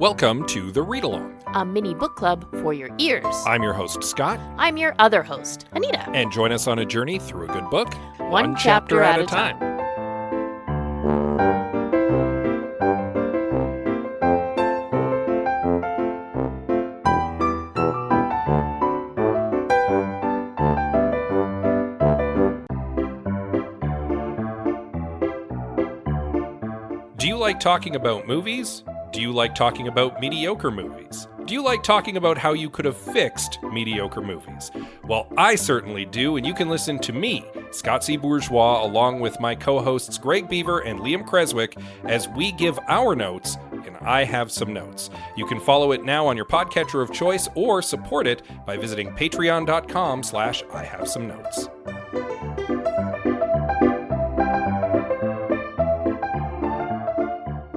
Welcome to The Read Along, a mini book club for your ears. I'm your host, Scott. I'm your other host, Anita. And join us on a journey through a good book, one chapter at a time. Do you like talking about movies? Do you like talking about mediocre movies? Do you like talking about how you could have fixed mediocre movies? Well, I certainly do, and you can listen to me, Scott C. Bourgeois, along with my co-hosts Greg Beaver and Liam Creswick, as we give our notes, and I have some notes. You can follow it now on your podcatcher of choice or support it by visiting patreon.com/IHaveSomeNotes.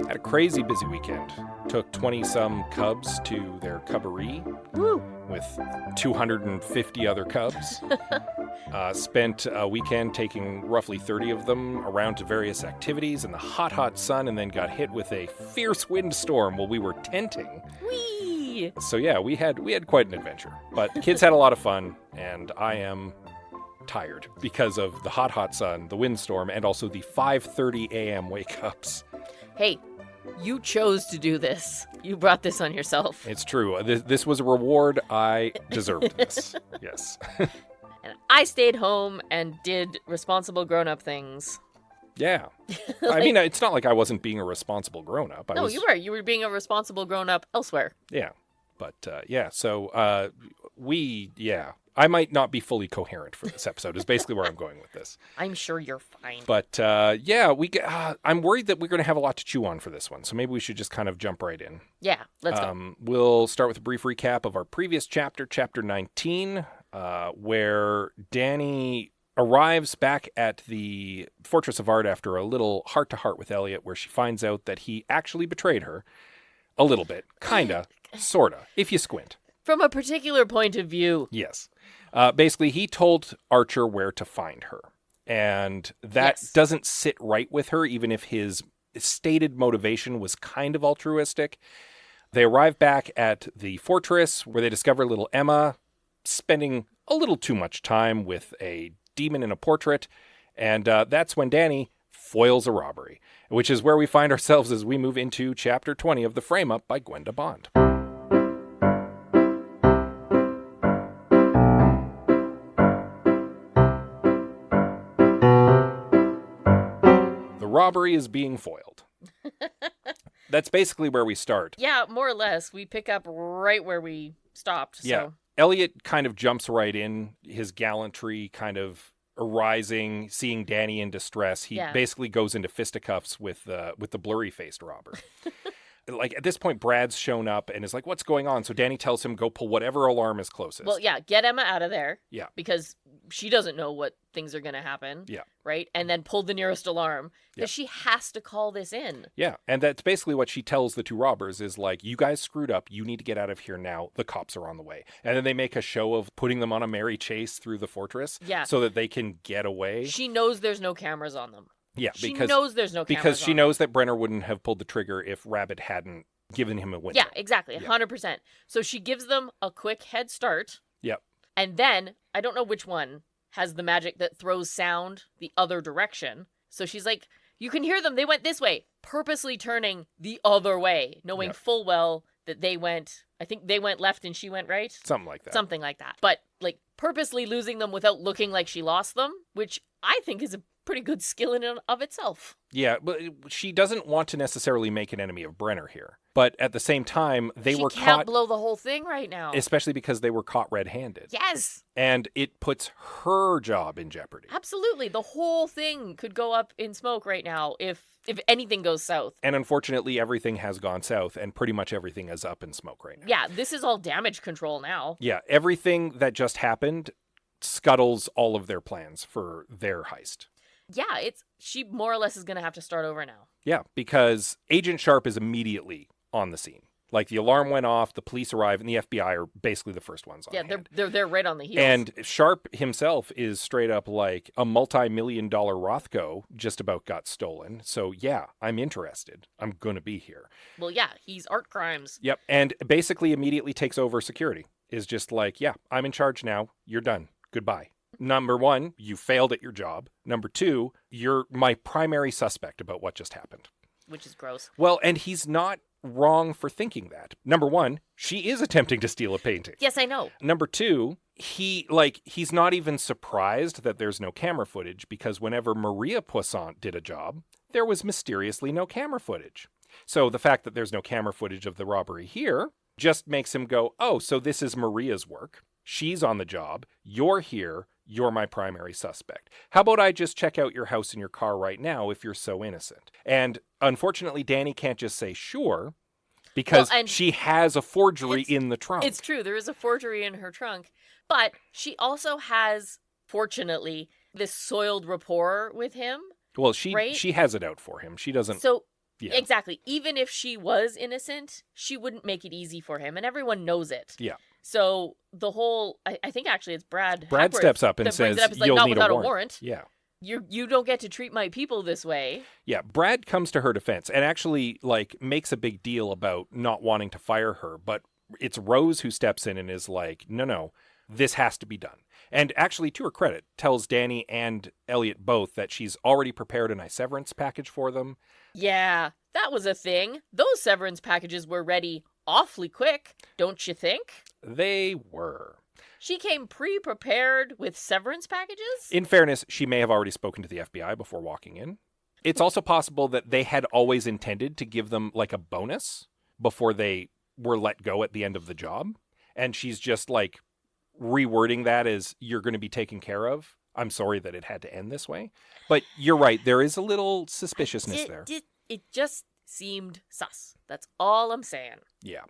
Had a crazy busy weekend. Took 20-some cubs to their cubbery. Woo. With 250 other cubs. Spent a weekend taking roughly 30 of them around to various activities in the hot, hot sun, and then got hit with a fierce windstorm while we were tenting. Whee! So yeah, we had quite an adventure. But kids had a lot of fun, and I am tired because of the hot, hot sun, the windstorm, and also the 5:30 a.m. wake-ups. Hey, you chose to do this. You brought this on yourself. It's true. This was a reward. I deserved this. Yes. And I stayed home and did responsible grown-up things. Yeah. I mean, it's not like I wasn't being a responsible grown-up. No, you were. You were being a responsible grown-up elsewhere. Yeah. But, yeah, so I might not be fully coherent for this episode is basically where I'm going with this. I'm sure you're fine. But, I'm worried that we're going to have a lot to chew on for this one. So maybe we should just kind of jump right in. Yeah, let's go. We'll start with a brief recap of our previous chapter, chapter 19, where Dani arrives back at the Fortress of Art after a little heart-to-heart with Elliot, where she finds out that he actually betrayed her. A little bit. Kinda. Sorta. If you squint. From a particular point of view. Yes. Basically, he told Archer where to find her. And that doesn't sit right with her, even if his stated motivation was kind of altruistic. They arrive back at the fortress where they discover little Emma spending a little too much time with a demon in a portrait. And that's when Dani foils a robbery, which is where we find ourselves as we move into Chapter 20 of The Frame Up by Gwenda Bond. The robbery is being foiled. That's basically where we start. Yeah, more or less. We pick up right where we stopped. So. Yeah. Elliot kind of jumps right in, his gallantry kind of arising, seeing Dani in distress. He basically goes into fisticuffs with the blurry-faced robber. Like, at this point, Brad's shown up and is like, what's going on? So Dani tells him, go pull whatever alarm is closest. Well, yeah, get Emma out of there. Yeah. Because she doesn't know what things are going to happen. Yeah. Right? And then pull the nearest alarm. Because she has to call this in. Yeah. And that's basically what she tells the two robbers is like, you guys screwed up. You need to get out of here now. The cops are on the way. And then they make a show of putting them on a merry chase through the fortress. Yeah. So that they can get away. She knows there's no cameras on them. Yeah. She knows there's no cameras because she on knows that Brenner wouldn't have pulled the trigger if Rabbit hadn't given him a window. Yeah, exactly. 100%. So she gives them a quick head start. Yep. And then, I don't know which one has the magic that throws sound the other direction. So she's like, you can hear them. They went this way. Purposely turning the other way, knowing full well that they went, I think they went left and she went right. Something like that. Something like that. But, like, purposely losing them without looking like she lost them, which I think is a pretty good skill in and of itself. Yeah, but she doesn't want to necessarily make an enemy of Brenner here. But at the same time, they were caught... She can't blow the whole thing right now. Especially because they were caught red-handed. Yes! And it puts her job in jeopardy. Absolutely. The whole thing could go up in smoke right now if anything goes south. And unfortunately, everything has gone south, and pretty much everything is up in smoke right now. Yeah, this is all damage control now. Yeah, everything that just happened scuttles all of their plans for their heist. Yeah, she more or less is going to have to start over now. Yeah, because Agent Sharp is immediately on the scene. Like, the alarm went off, the police arrive, and the FBI are basically the first ones on hand. They're right on the heels. And Sharp himself is straight up like a multi-million-dollar Rothko just about got stolen. So, yeah, I'm interested. I'm going to be here. Well, yeah, he's art crimes. Yep. And basically immediately takes over security. Is just like, yeah, I'm in charge now. You're done. Goodbye. Number one, you failed at your job. Number two, you're my primary suspect about what just happened. Which is gross. Well, and he's not wrong for thinking that. Number one, she is attempting to steal a painting. Yes, I know. Number two, he's not even surprised that there's no camera footage because whenever Maria Poisson did a job, there was mysteriously no camera footage. So the fact that there's no camera footage of the robbery here just makes him go, oh, so this is Maria's work. She's on the job. You're here. You're my primary suspect. How about I just check out your house and your car right now if you're so innocent? And unfortunately, Dani can't just say sure because she has a forgery in the trunk. It's true. There is a forgery in her trunk. But she also has, fortunately, this soiled rapport with him. Well, she has it out for him. She doesn't... So, yeah. Exactly. Even if she was innocent, she wouldn't make it easy for him. And everyone knows it. Yeah. So the whole, I think actually it's Brad. Brad Hackworth steps up and says, like, you'll not need without a warrant. Yeah. You don't get to treat my people this way. Yeah. Brad comes to her defense and actually makes a big deal about not wanting to fire her. But it's Rose who steps in and is like, no, this has to be done. And actually, to her credit, tells Dani and Elliot both that she's already prepared a nice severance package for them. Yeah, that was a thing. Those severance packages were ready awfully quick, don't you think? They were. She came pre-prepared with severance packages? In fairness, she may have already spoken to the FBI before walking in. It's also possible that they had always intended to give them like a bonus before they were let go at the end of the job. And she's just like rewording that as you're going to be taken care of. I'm sorry that it had to end this way. But you're right. There is a little suspiciousness there. It just seemed sus. That's all I'm saying. Yeah.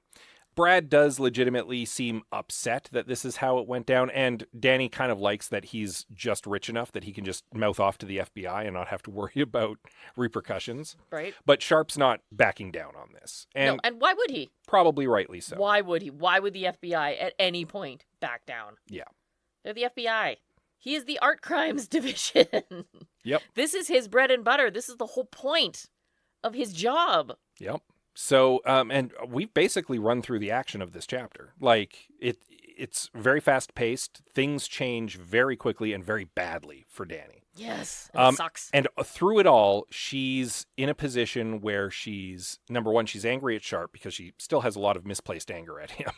Brad does legitimately seem upset that this is how it went down, and Dani kind of likes that he's just rich enough that he can just mouth off to the FBI and not have to worry about repercussions. Right. But Sharp's not backing down on this. And no, and why would he? Probably rightly so. Why would he? Why would the FBI at any point back down? Yeah. They're the FBI. He is the art crimes division. Yep. This is his bread and butter. This is the whole point of his job. Yep. So, and we've basically run through the action of this chapter. Like, it's very fast-paced. Things change very quickly and very badly for Dani. Yes, it sucks. And through it all, she's in a position where she's, number one, she's angry at Sharp because she still has a lot of misplaced anger at him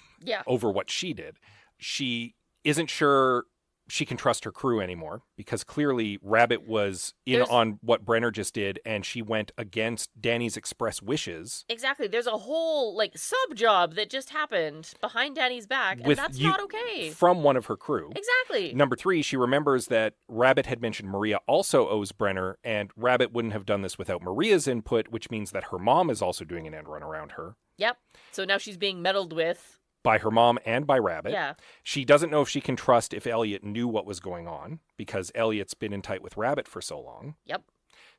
over what she did. She isn't sure she can trust her crew anymore because clearly Rabbit was on what Brenner just did and she went against Dani's express wishes. Exactly. There's a whole sub job that just happened behind Dani's back and that's not okay. From one of her crew. Exactly. Number three, she remembers that Rabbit had mentioned Maria also owes Brenner and Rabbit wouldn't have done this without Maria's input, which means that her mom is also doing an end run around her. Yep. So now she's being meddled with. By her mom and by Rabbit. Yeah. She doesn't know if she can trust if Elliot knew what was going on because Elliot's been in tight with Rabbit for so long. Yep.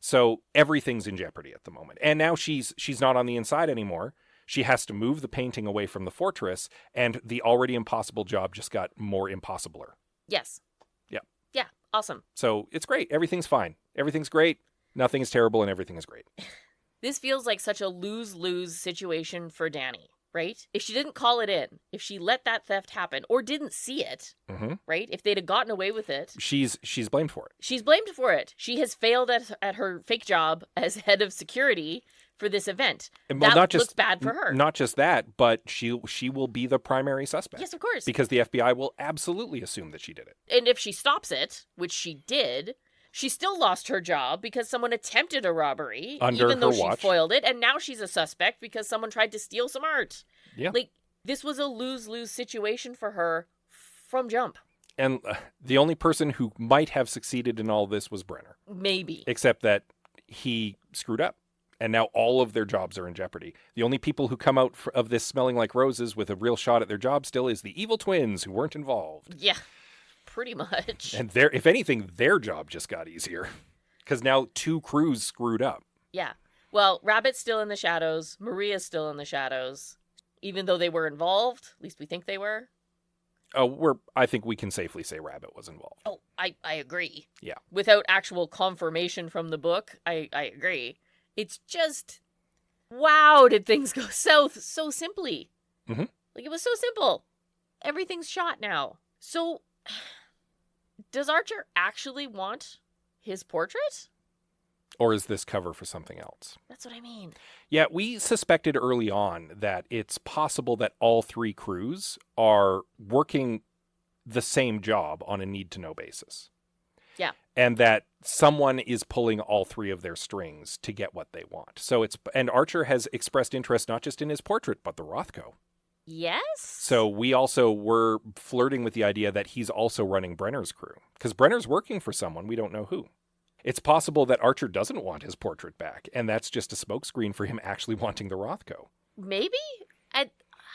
So everything's in jeopardy at the moment. And now she's not on the inside anymore. She has to move the painting away from the fortress and the already impossible job just got more impossibler. Yes. Yeah. Yeah. Awesome. So it's great. Everything's fine. Everything's great. Nothing is terrible and everything is great. This feels like such a lose-lose situation for Dani. Right? If she didn't call it in, if she let that theft happen or didn't see it, right? If they'd have gotten away with it. She's blamed for it. She's blamed for it. She has failed at her fake job as head of security for this event. Well, that looks bad for her. Not just that, but she will be the primary suspect. Yes, of course. Because the FBI will absolutely assume that she did it. And if she stops it, which she did, she still lost her job because someone attempted a robbery, even though she foiled it, and now she's a suspect because someone tried to steal some art. Yeah. This was a lose-lose situation for her from jump. And the only person who might have succeeded in all this was Brenner. Maybe. Except that he screwed up. And now all of their jobs are in jeopardy. The only people who come out of this smelling like roses with a real shot at their job still is the evil twins who weren't involved. Yeah. Pretty much. And if anything, their job just got easier. Because now 2 crews screwed up. Yeah. Well, Rabbit's still in the shadows. Maria's still in the shadows. even though they were involved. At least we think they were. I think we can safely say Rabbit was involved. Oh, I agree. Yeah. Without actual confirmation from the book, I agree. It's just, wow, did things go south so simply? Mm-hmm. Like, it was so simple. Everything's shot now. So, does Archer actually want his portrait? Or is this cover for something else? That's what I mean. Yeah, we suspected early on that it's possible that all three crews are working the same job on a need-to-know basis. Yeah. And that someone is pulling all three of their strings to get what they want. And Archer has expressed interest not just in his portrait, but the Rothko. Yes. So we also were flirting with the idea that he's also running Brenner's crew. Because Brenner's working for someone, we don't know who. It's possible that Archer doesn't want his portrait back, and that's just a smokescreen for him actually wanting the Rothko. Maybe? I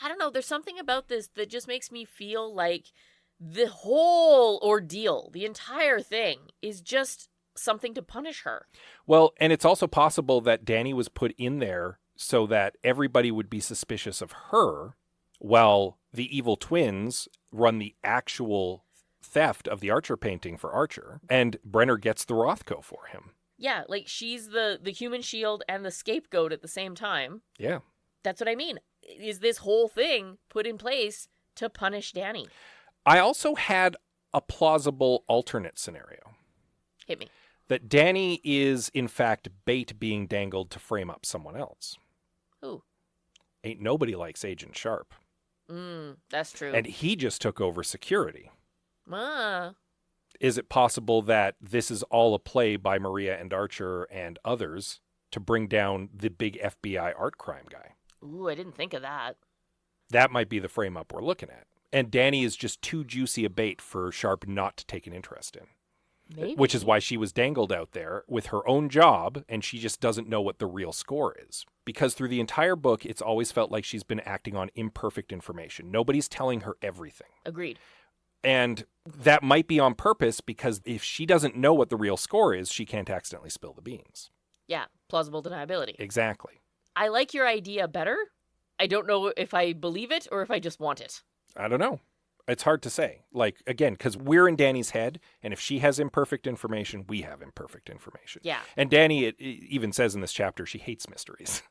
don't know. There's something about this that just makes me feel like the whole ordeal, the entire thing, is just something to punish her. Well, and it's also possible that Dani was put in there so that everybody would be suspicious of her, while the evil twins run the actual theft of the Archer painting for Archer, and Brenner gets the Rothko for him. Yeah, like she's the human shield and the scapegoat at the same time. Yeah. That's what I mean. Is this whole thing put in place to punish Dani? I also had a plausible alternate scenario. Hit me. That Dani is, in fact, bait being dangled to frame up someone else. Who? Ain't nobody likes Agent Sharp. That's true. And he just took over security. Ah. Is it possible that this is all a play by Maria and Archer and others to bring down the big FBI art crime guy? Ooh, I didn't think of that. That might be the frame up we're looking at. And Dani is just too juicy a bait for Sharp not to take an interest in. Maybe. Which is why she was dangled out there with her own job, and she just doesn't know what the real score is. Because through the entire book, it's always felt like she's been acting on imperfect information. Nobody's telling her everything. Agreed. And that might be on purpose, because if she doesn't know what the real score is, she can't accidentally spill the beans. Yeah, plausible deniability. Exactly. I like your idea better. I don't know if I believe it or if I just want it. I don't know. It's hard to say. Like, again, because we're in Dani's head, and if she has imperfect information, we have imperfect information. Yeah. And Dani, it even says in this chapter, she hates mysteries.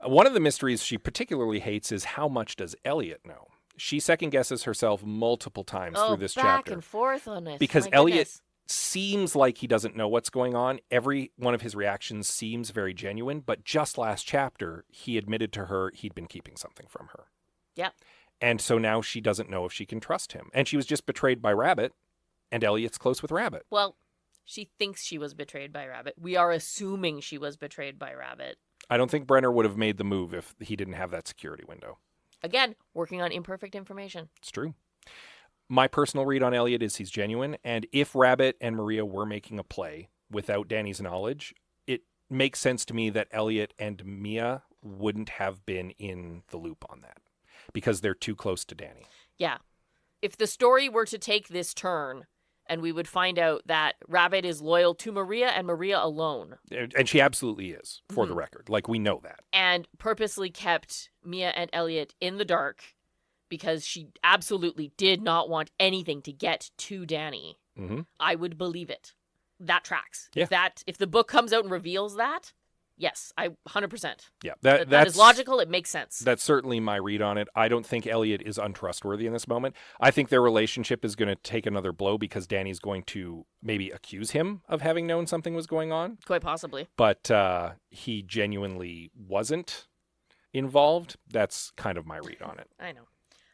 One of the mysteries she particularly hates is how much does Elliot know? She second guesses herself multiple times through this chapter. Back and forth on this. Because My Elliot goodness. seems like he doesn't know what's going on. Every one of his reactions seems very genuine, but just last chapter, he admitted to her he'd been keeping something from her. Yep. And so now she doesn't know if she can trust him. And she was just betrayed by Rabbit, and Elliot's close with Rabbit. Well, she thinks she was betrayed by Rabbit. We are assuming she was betrayed by Rabbit. I don't think Brenner would have made the move if he didn't have that security window. Again, working on imperfect information. It's true. My personal read on Elliot is he's genuine, and if Rabbit and Maria were making a play without Dani's knowledge, it makes sense to me that Elliot and Mia wouldn't have been in the loop on that, because they're too close to Dani. Yeah. If the story were to take this turn, and we would find out that Rabbit is loyal to Maria and Maria alone. And she absolutely is, for the record. Like, we know that. And purposely kept Mia and Elliot in the dark because she absolutely did not want anything to get to Dani. Mm-hmm. I would believe it. That tracks. Yeah. If the book comes out and reveals that, yes, 100%. Yeah, that is logical. It makes sense. That's certainly my read on it. I don't think Elliot is untrustworthy in this moment. I think their relationship is going to take another blow because Dani's going to maybe accuse him of having known something was going on. Quite possibly. But he genuinely wasn't involved. That's kind of my read on it. I know.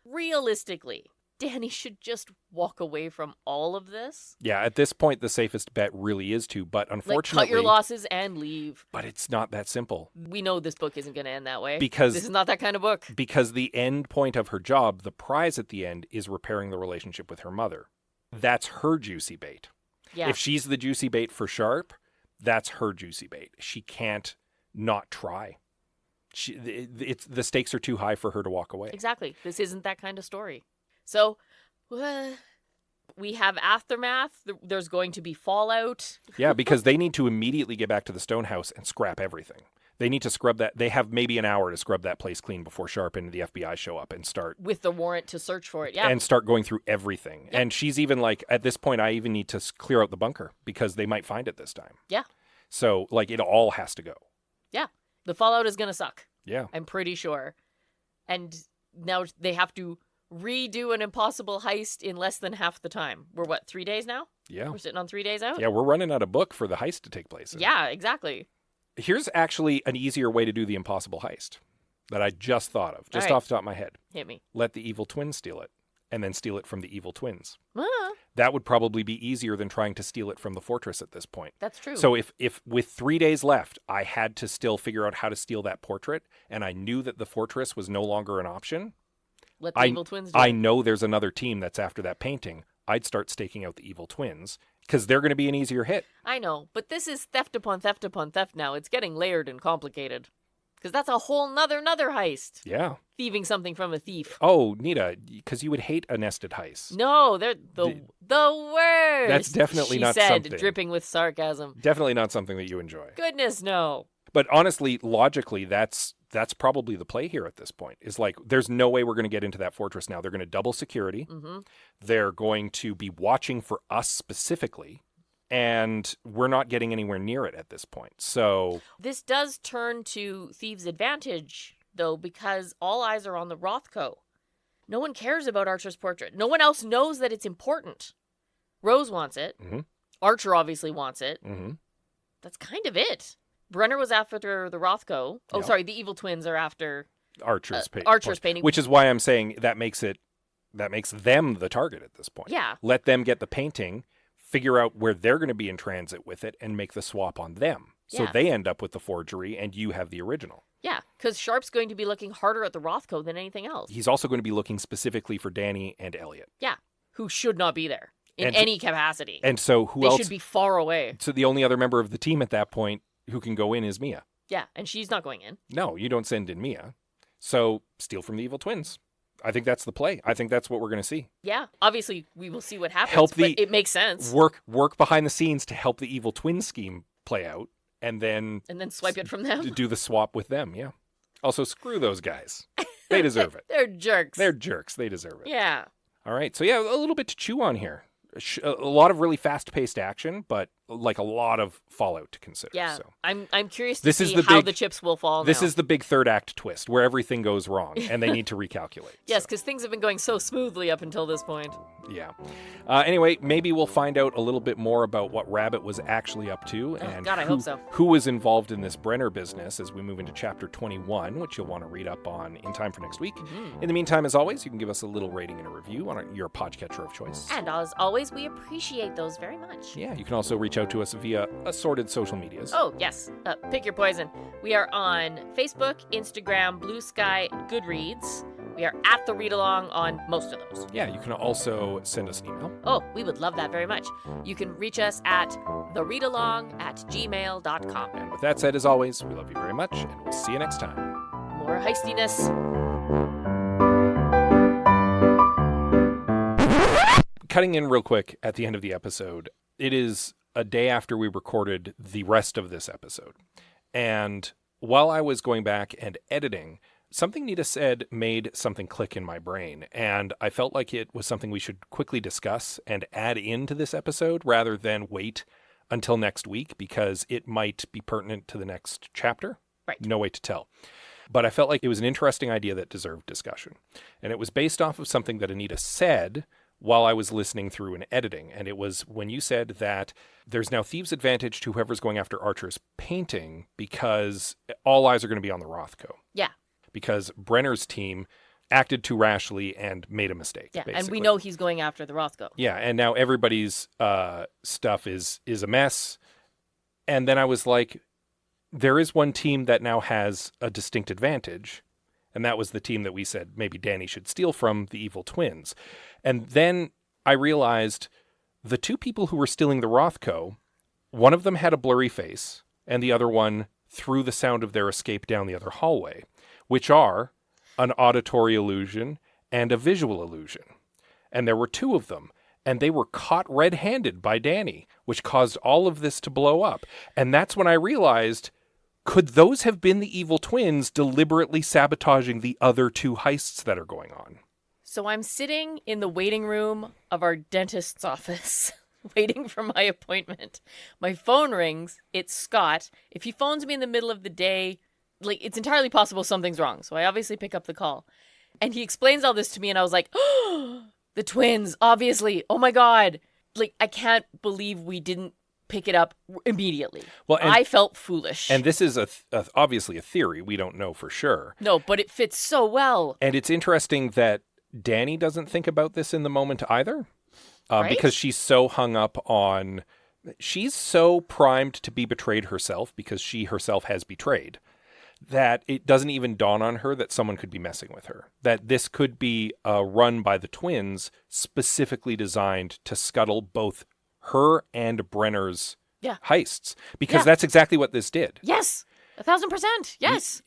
Realistically, Dani should just walk away from all of this. Yeah, at this point, the safest bet really is to, but unfortunately... Like, cut your losses and leave. But it's not that simple. We know this book isn't going to end that way. Because this is not that kind of book. Because the end point of her job, the prize at the end, is repairing the relationship with her mother. That's her juicy bait. Yeah. If she's the juicy bait for Sharp, that's her juicy bait. She can't not try. The stakes are too high for her to walk away. Exactly. This isn't that kind of story. So, we have aftermath. There's going to be fallout. Yeah, because they need to immediately get back to the Stone House and scrap everything. They need to scrub that. They have maybe an hour to scrub that place clean before Sharp and the FBI show up and start. With the warrant to search for it, yeah. And start going through everything. Yeah. And she's even like, at this point, I even need to clear out the bunker because they might find it this time. Yeah. So, like, it all has to go. Yeah. The fallout is going to suck. Yeah. I'm pretty sure. And now they have to redo an impossible heist in less than half the time. We're what, 3 days now? Yeah. We're sitting on 3 days out? Yeah, we're running out of book for the heist to take place in. Yeah, exactly. Here's actually an easier way to do the impossible heist that I just thought of, just off the top of my head. Hit me. Let the evil twins steal it, and then steal it from the evil twins. Ah, That would probably be easier than trying to steal it from the fortress at this point. that's true. So if with 3 days left, I had to still figure out how to steal that portrait, and I knew that the fortress was no longer an option, Let the evil twins do I it. know there's another team that's after that painting. I'd start staking out the evil twins because they're going to be an easier hit. I know, but this is theft upon theft upon theft now. It's getting layered and complicated. Because that's a whole nother heist. Yeah. Thieving something from a thief. Oh, Nita, because you would hate a nested heist. No, they're the worst. That's definitely she not said, something. dripping with sarcasm. Definitely not something that you enjoy. Goodness, no. But honestly, logically, that's probably the play here at this point. Is like, there's no way we're going to get into that fortress now. They're going to double security. Mm-hmm. They're going to be watching for us specifically. And we're not getting anywhere near it at this point. So This does turn to Thieves' advantage, though, because all eyes are on the Rothko. No one cares about Archer's portrait. No one else knows that it's important. Rose wants it. Mhm. Archer obviously wants it. mm-hmm. That's kind of it. Brenner was after the Rothko. Oh, Yeah. sorry, the evil twins are after Archer's painting. which is why I'm saying that makes them the target at this point. Yeah. Let them get the painting, figure out where they're going to be in transit with it, and make the swap on them. So Yeah. they end up with the forgery and you have the original. Yeah, because Sharp's going to be looking harder at the Rothko than anything else. He's also going to be looking specifically for Dani and Elliot. Yeah, who should not be there in And- any capacity. And so who they else? should be far away. So the only other member of the team at that point who can go in is Mia. Yeah, and she's not going in. No, you don't send in Mia. So steal from the evil twins. I think that's the play. I think that's what we're going to see. Yeah, obviously we will see what happens, Help but it makes sense. Work behind the scenes to help the evil twin scheme play out, and then Swipe it from them. do the swap with them. Yeah. Also, screw those guys. They deserve it. They're jerks. They're jerks. They deserve it. Yeah. All right. So yeah, a little bit to chew on here. A lot of really fast-paced action, but like a lot of fallout to consider. Yeah. So. I'm curious to This is see the how big- the chips will fall This now. is the big third act twist where everything goes wrong and they need to recalculate. Yes, So, because things have been going so smoothly up until this point. yeah. Anyway, maybe we'll find out a little bit more about what Rabbit was actually up to and God, I hope so. who was involved in this Brenner business as we move into chapter 21, which you'll want to read up on in time for next week. Mm-hmm. In the meantime, as always, you can give us a little rating and a review on your podcatcher of choice. And as always, we appreciate those very much. Yeah, you can also reach out to us via assorted social medias. Oh, yes. Pick your poison. We are on Facebook, Instagram, Blue Sky, Goodreads. We are at the Read Along on most of those. Yeah, you can also send us an email. Oh, we would love that very much. You can reach us at thereadalong@gmail.com. And with that said, as always, we love you very much, and we'll see you next time. More heistiness. Cutting in real quick at the end of the episode, it is a day after we recorded the rest of this episode. And while I was going back and editing, something Nita said made something click in my brain. And I felt like it was something we should quickly discuss and add into this episode rather than wait until next week because it might be pertinent to the next chapter. Right. No way to tell. But I felt like it was an interesting idea that deserved discussion. And it was based off of something that Anita said while I was listening through and editing. And it was when you said that there's now thieves' advantage to whoever's going after Archer's painting because all eyes are going to be on the Rothko. Yeah. Because Brenner's team acted too rashly and made a mistake. Yeah. basically. And we know he's going after the Rothko. Yeah. And now everybody's stuff is a mess. And then I was like, there is one team that now has a distinct advantage. And that was the team that we said maybe Dani should steal from, the evil twins. And then I realized the two people who were stealing the Rothko, one of them had a blurry face, and the other one threw the sound of their escape down the other hallway, which are an auditory illusion and a visual illusion. And there were two of them, and they were caught red-handed by Dani, which caused all of this to blow up. And that's when I realized, Could those have been the evil twins deliberately sabotaging the other 2 heists that are going on? So I'm sitting in the waiting room of our dentist's office, waiting for my appointment. My phone rings. It's Scott. If he phones me in the middle of the day, like, it's entirely possible something's wrong. So I obviously pick up the call. And he explains all this to me, and I was like, oh, the twins, obviously. Oh my God. Like, I can't believe we didn't pick it up immediately. Well, I felt foolish. And this is obviously a theory. We don't know for sure. No, but it fits so well. And it's interesting that Dani doesn't think about this in the moment either. Right? Because she's so hung up on... She's so primed to be betrayed herself because she herself has betrayed, that it doesn't even dawn on her that someone could be messing with her. That this could be a run by the twins specifically designed to scuttle both her and Brenner's heists. Because that's exactly what this did. Yes. 1,000%. Yes.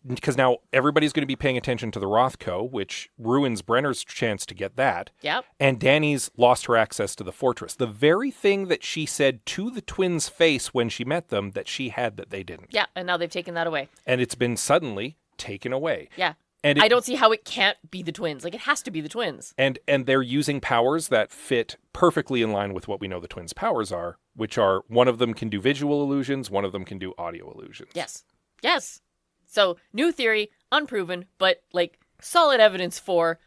Because now everybody's going to be paying attention to the Rothko, which ruins Brenner's chance to get that. Yep. And Dani's lost her access to the fortress. The very thing that she said to the twins' face when she met them that she had that they didn't. Yeah, and now they've taken that away. And it's been suddenly taken away. Yeah. And I don't see how it can't be the twins. Like, it has to be the twins. And they're using powers that fit perfectly in line with what we know the twins' powers are, which are one of them can do visual illusions, one of them can do audio illusions. Yes. Yes. So, new theory, unproven, but, like, solid evidence for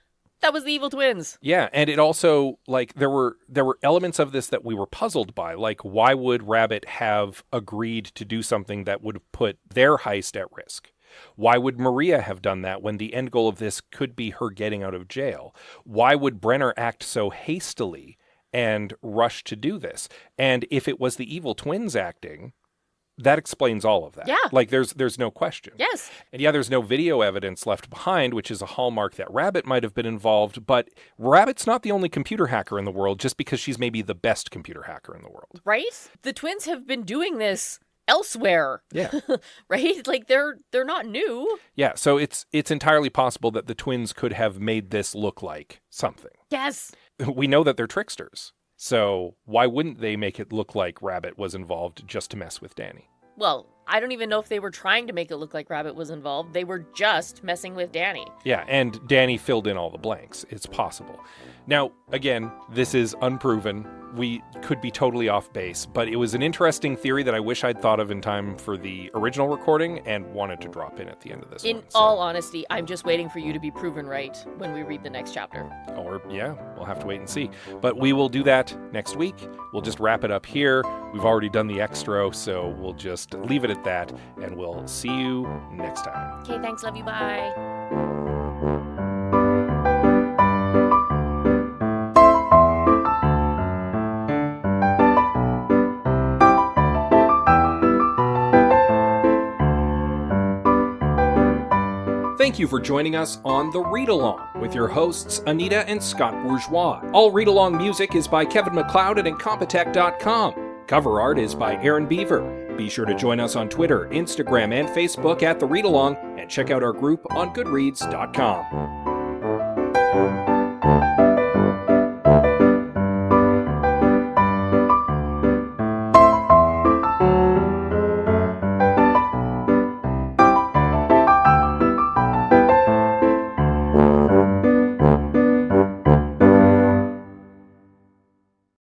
that was the evil twins. Yeah, and it also, like, there were elements of this that we were puzzled by. Like, why would Rabbit have agreed to do something that would put their heist at risk? Why would Maria have done that when the end goal of this could be her getting out of jail? Why would Brenner act so hastily and rush to do this? And if it was the evil twins acting, that explains all of that. Yeah. Like, there's no question. Yes. And yeah, there's no video evidence left behind, which is a hallmark that Rabbit might have been involved, but Rabbit's not the only computer hacker in the world just because she's maybe the best computer hacker in the world. Right? The twins have been doing this elsewhere. Yeah. Right? Like, they're not new. Yeah, so it's entirely possible that the twins could have made this look like something. Yes. We know that they're tricksters. So why wouldn't they make it look like Rabbit was involved just to mess with Dani? Well, I don't even know if they were trying to make it look like Rabbit was involved. They were just messing with Dani. Yeah, and Dani filled in all the blanks. It's possible. Now, again, this is unproven. We could be totally off base, but it was an interesting theory that I wish I'd thought of in time for the original recording and wanted to drop in at the end of this one. In all honesty, I'm just waiting for you to be proven right when we read the next chapter. Or, yeah, we'll have to wait and see. But we will do that next week. We'll just wrap it up here. We've already done the extra, so we'll just leave it at that, and we'll see you next time. Okay, thanks, love you, bye. Thank you for joining us on The Read Along with your hosts, Anita and Scott Bourgeois. All Read Along music is by Kevin MacLeod at Incompetech.com. Cover art is by Aaron Beaver. Be sure to join us on Twitter, Instagram, and Facebook at The Read Along, and check out our group on Goodreads.com.